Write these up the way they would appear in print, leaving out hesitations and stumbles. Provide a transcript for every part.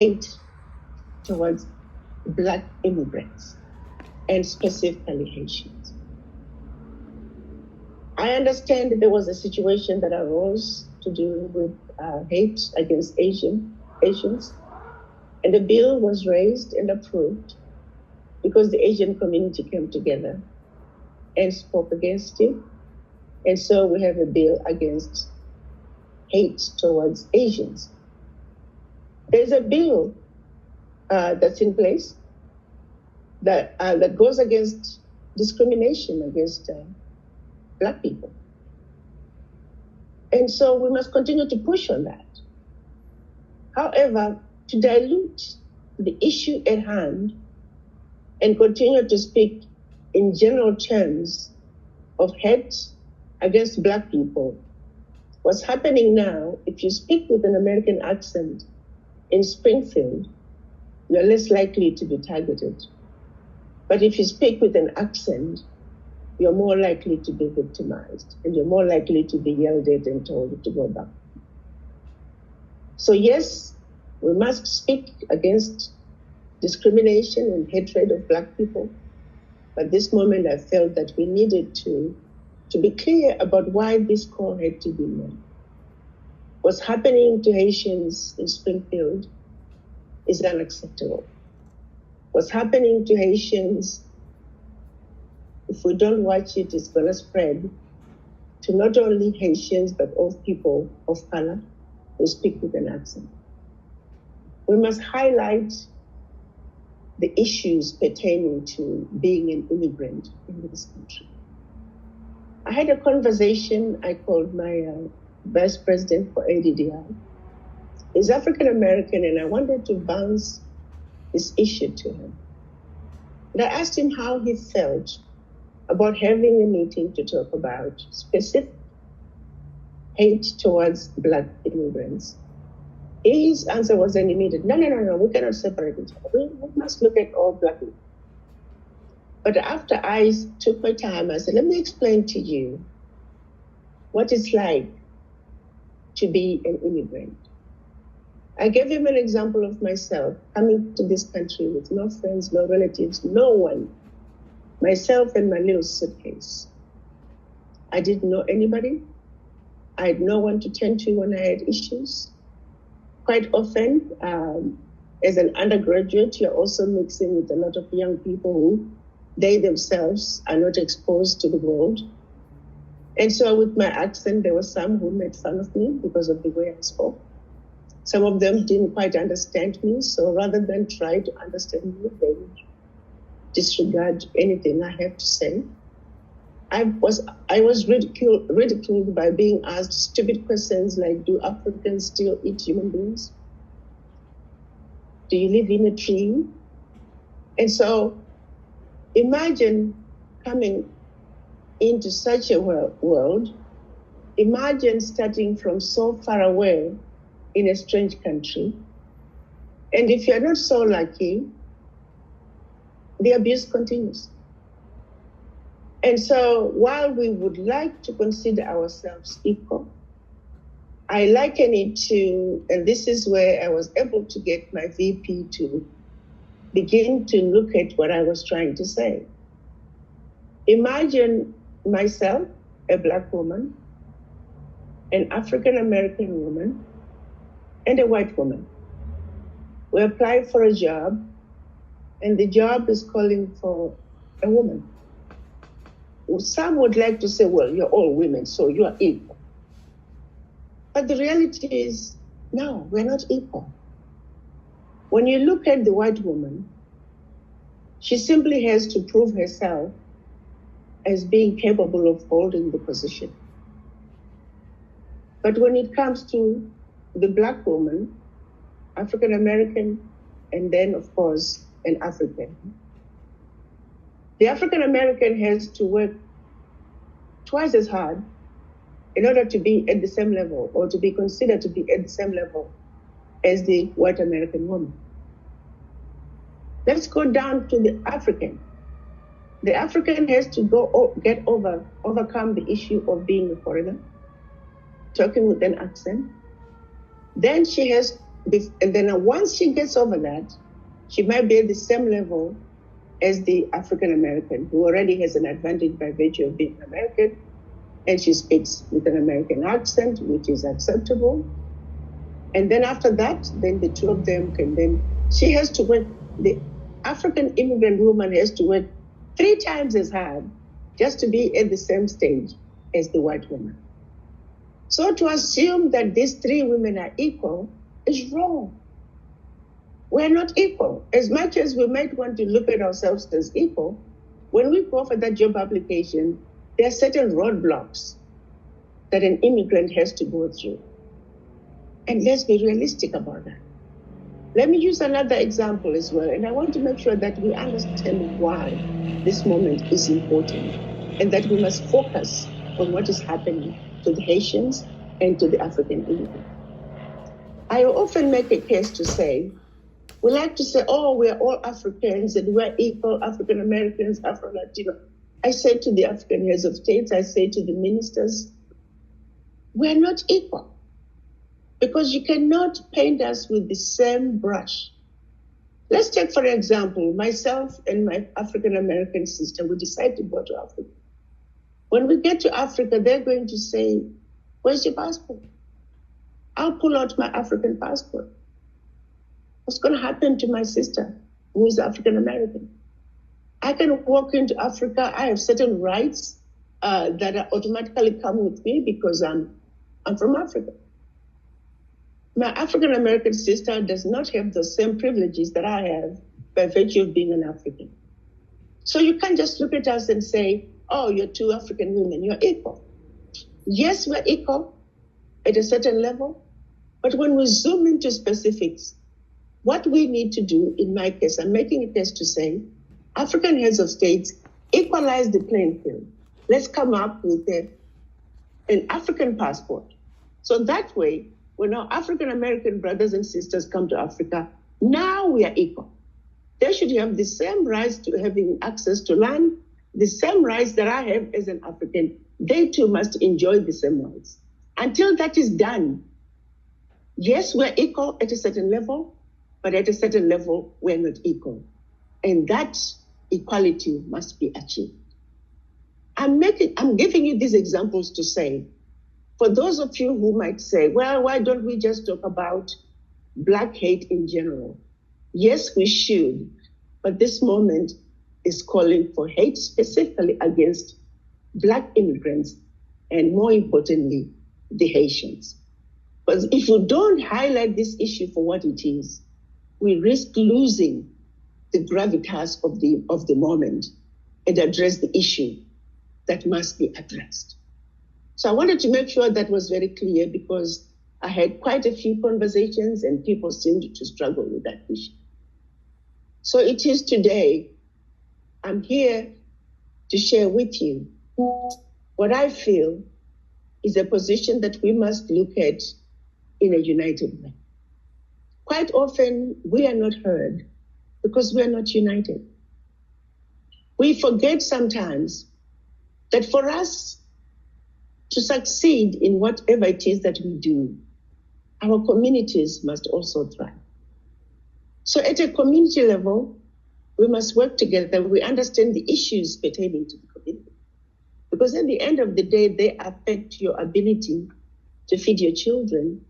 hate towards Black immigrants, and specifically Haitians. I understand that there was a situation that arose to do with hate against Asians, and the bill was raised and approved because the Asian community came together and spoke against it. And so we have a bill against hate towards Asians. There's a bill that's in place that goes against discrimination against Black people. And so we must continue to push on that. However, to dilute the issue at hand and continue to speak in general terms of hate against Black people, what's happening now, if you speak with an American accent in Springfield, you're less likely to be targeted. But if you speak with an accent, you're more likely to be victimized, and you're more likely to be yelled at and told to go back. So yes, we must speak against discrimination and hatred of Black people. But this moment I felt that we needed to be clear about why this call had to be made. What's happening to Haitians in Springfield is unacceptable. What's happening to Haitians, if we don't watch it, it's going to spread to not only Haitians, but all people of color who speak with an accent. We must highlight the issues pertaining to being an immigrant in this country. I had a conversation, I called my vice president for ADDI. He's African American, and I wanted to bounce this issue to him. And I asked him how he felt about having a meeting to talk about specific hate towards Black immigrants. His answer was an immediate, no, we cannot separate each other. We must look at all Black people. But after I took my time, I said, let me explain to you what it's like to be an immigrant. I gave him an example of myself coming to this country with no friends, no relatives, no one. Myself and my little suitcase. I didn't know anybody. I had no one to turn to when I had issues. Quite often, as an undergraduate, you're also mixing with a lot of young people who they themselves are not exposed to the world. And so with my accent, there were some who made fun of me because of the way I spoke. Some of them didn't quite understand me, so rather than try to understand me, they would disregard anything I have to say. I was ridiculed by being asked stupid questions like, do Africans still eat human beings? Do you live in a tree? And so imagine coming into such a world. Imagine starting from so far away in a strange country. And if you're not so lucky, the abuse continues. And so while we would like to consider ourselves equal, I liken it to, and this is where I was able to get my VP to begin to look at what I was trying to say. Imagine myself, a Black woman, an African American woman, and a white woman. We apply for a job, and the job is calling for a woman. Some would like to say, well, you're all women, so you are equal. But the reality is, no, we're not equal. When you look at the white woman, she simply has to prove herself as being capable of holding the position. But when it comes to the Black woman, African American, and then, of course, an African, the African American has to work twice as hard in order to be at the same level or to be considered to be at the same level as the white American woman. Let's go down to the African. The African has to overcome the issue of being a foreigner, talking with an accent. Then she has And then once she gets over that, she might be at the same level as the African American, who already has an advantage by virtue of being American, and she speaks with an American accent, which is acceptable. And then after that, then the two of them she has to work, the African immigrant woman has to work 3 times as hard just to be at the same stage as the white woman. So to assume that these 3 women are equal is wrong. We're not equal. As much as we might want to look at ourselves as equal, when we go for that job application, there are certain roadblocks that an immigrant has to go through. And let's be realistic about that. Let me use another example as well, and I want to make sure that we understand why this moment is important and that we must focus on what is happening to the Haitians and to the African immigrants. I often make a case to say, we like to say, oh, we're all Africans and we're equal, African Americans, Afro-Latino. I say to the African heads of states, I say to the ministers, we're not equal. Because you cannot paint us with the same brush. Let's take, for example, myself and my African American sister, we decide to go to Africa. When we get to Africa, they're going to say, where's your passport? I'll pull out my African passport. What's going to happen to my sister, who is African American? I can walk into Africa. I have certain rights that automatically come with me because I'm from Africa. My African American sister does not have the same privileges that I have by virtue of being an African. So you can't just look at us and say, oh, you're 2 African women, you're equal. Yes, we're equal at a certain level, but when we zoom into specifics, what we need to do, in my case, I'm making a case to say, African heads of states equalize the playing field. Let's come up with an African passport. So that way, when our African American brothers and sisters come to Africa, now we are equal. They should have the same rights to having access to land, the same rights that I have as an African. They too must enjoy the same rights. Until that is done, yes, we're equal at a certain level, but at a certain level, we're not equal. And that equality must be achieved. I'm giving you these examples to say, for those of you who might say, well, why don't we just talk about Black hate in general? Yes, we should, but this moment is calling for hate specifically against Black immigrants and, more importantly, the Haitians. But if we don't highlight this issue for what it is, we risk losing the gravitas of the moment and address the issue that must be addressed. So I wanted to make sure that was very clear because I had quite a few conversations and people seemed to struggle with that issue. So it is today, I'm here to share with you what I feel is a position that we must look at in a united way. Quite often, we are not heard because we are not united. We forget sometimes that for us to succeed in whatever it is that we do, our communities must also thrive. So at a community level, we must work together. We understand the issues pertaining to the community. Because at the end of the day, they affect your ability to feed your children,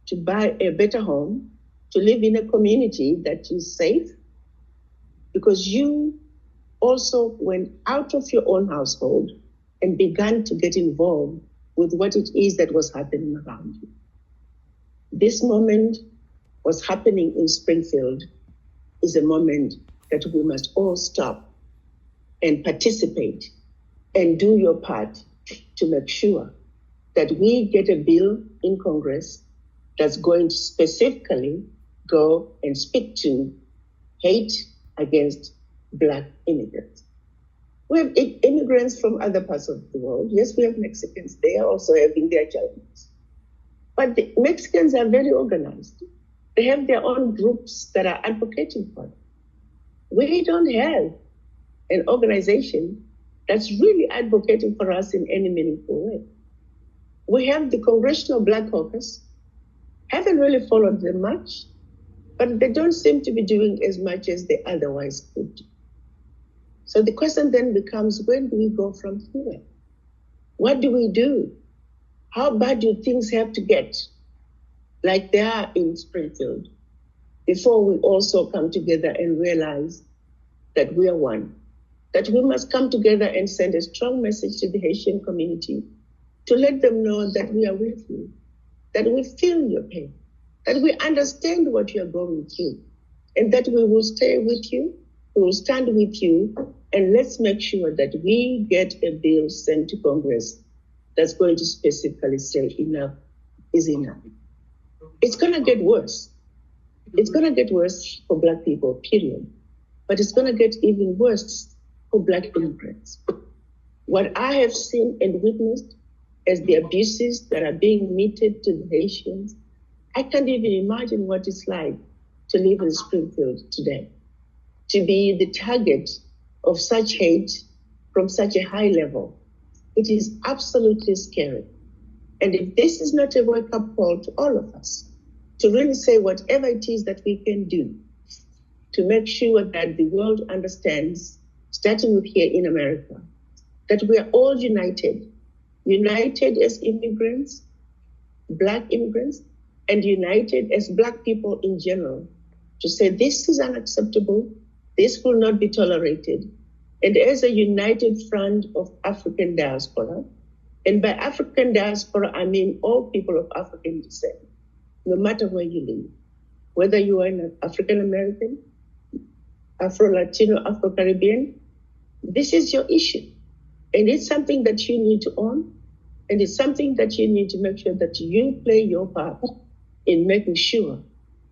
to buy a better home, to live in a community that is safe. Because you also went out of your own household and began to get involved with what it is that was happening around you. This moment was happening in Springfield is a moment that we must all stop and participate and do your part to make sure that we get a bill in Congress that's going to specifically go and speak to hate against Black immigrants. We have immigrants from other parts of the world. Yes, we have Mexicans. They are also having their challenges. But the Mexicans are very organized. They have their own groups that are advocating for them. We don't have an organization that's really advocating for us in any meaningful way. We have the Congressional Black Caucus, haven't really followed them much, but they don't seem to be doing as much as they otherwise could do. So the question then becomes, where do we go from here? What do we do? How bad do things have to get, like they are in Springfield, before we also come together and realize that we are one, that we must come together and send a strong message to the Haitian community to let them know that we are with you, that we feel your pain, that we understand what you are going through, and that we will stay with you, we will stand with you, and let's make sure that we get a bill sent to Congress that's going to specifically say enough is enough. It's going to get worse. It's going to get worse for Black people, period. But it's going to get even worse for Black immigrants. What I have seen and witnessed as the abuses that are being meted to the Haitians, I can't even imagine what it's like to live in Springfield today, to be the target of such hate from such a high level. It is absolutely scary. And if this is not a wake-up call to all of us, to really say whatever it is that we can do to make sure that the world understands, starting with here in America, that we are all united as immigrants, Black immigrants, and united as Black people in general, to say this is unacceptable, this will not be tolerated. And as a united front of African diaspora, and by African diaspora, I mean all people of African descent, no matter where you live, whether you are an African American, Afro-Latino, Afro-Caribbean, this is your issue. And it's something that you need to own, and it's something that you need to make sure that you play your part in making sure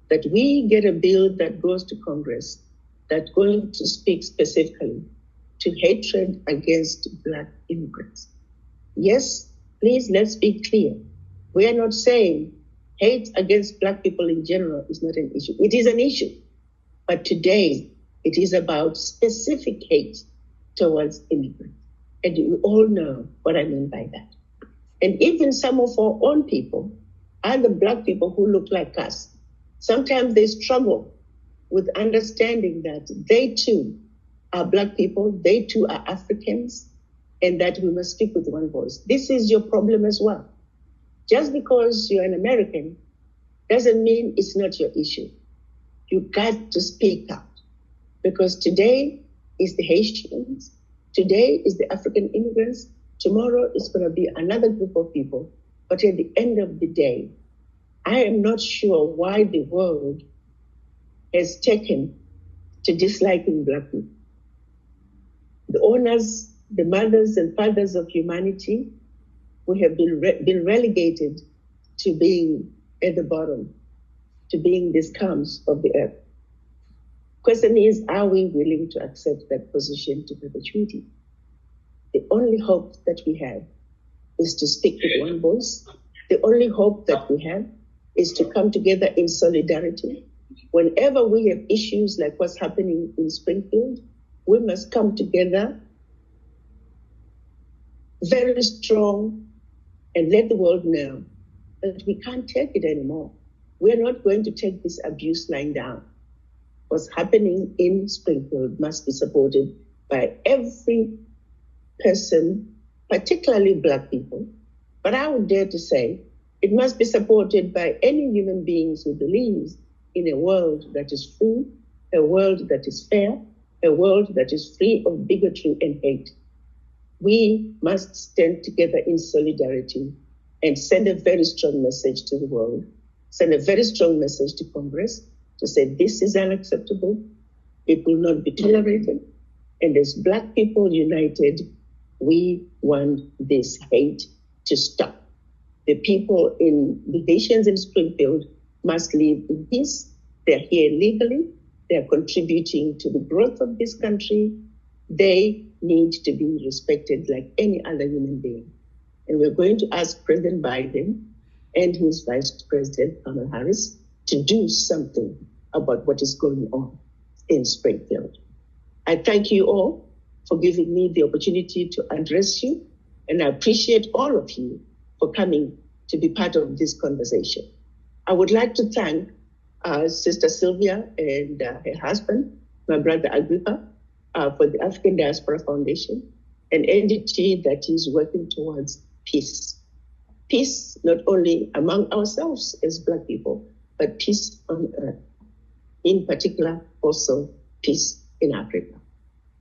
that we get a bill that goes to Congress that's going to speak specifically to hatred against Black immigrants. Yes, please, let's be clear. We are not saying hate against Black people in general is not an issue. It is an issue. But today, it is about specific hate towards immigrants. And you all know what I mean by that. And even some of our own people, other Black people who look like us, sometimes they struggle with understanding that they too are Black people, they too are Africans, and that we must speak with one voice. This is your problem as well. Just because you're an American doesn't mean it's not your issue. You got to speak out, because today is the Haitians, today is the African immigrants, tomorrow is going to be another group of people. But at the end of the day, I am not sure why the world has taken to disliking Black people. The owners, the mothers and fathers of humanity, we have been relegated to being at the bottom, to being the scums of the earth. Question is, are we willing to accept that position to perpetuity? The only hope that we have is to speak with one voice. The only hope that we have is to come together in solidarity. Whenever we have issues like what's happening in Springfield, we must come together very strong and let the world know that we can't take it anymore. We're not going to take this abuse lying down. What's happening in Springfield must be supported by every person, particularly Black people. But I would dare to say it must be supported by any human beings who believes in a world that is free, a world that is fair, a world that is free of bigotry and hate. We must stand together in solidarity and send a very strong message to the world, send a very strong message to Congress to say this is unacceptable, it will not be tolerated, and as Black people united, we want this hate to stop. The people in the Haitians in Springfield must live in peace. They're here legally. They're contributing to the growth of this country. They need to be respected like any other human being. And we're going to ask President Biden and his Vice President Kamala Harris to do something about what is going on in Springfield. I thank you all for giving me the opportunity to address you, and I appreciate all of you for coming to be part of this conversation. I would like to thank Sister Sylvia and her husband, my brother Agrippa, for the African Diaspora Foundation, an entity that is working towards peace. Peace not only among ourselves as Black people, but peace on earth. In particular, also peace in Africa.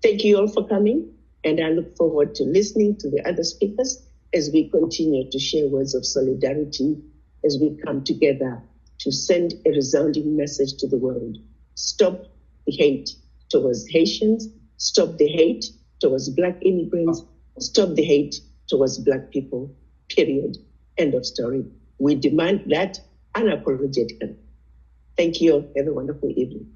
Thank you all for coming, and I look forward to listening to the other speakers as we continue to share words of solidarity as we come together to send a resounding message to the world. Stop the hate towards Haitians, stop the hate towards Black immigrants, stop the hate towards Black people, period. End of story. We demand that unapologetically. Thank you. Have a wonderful evening.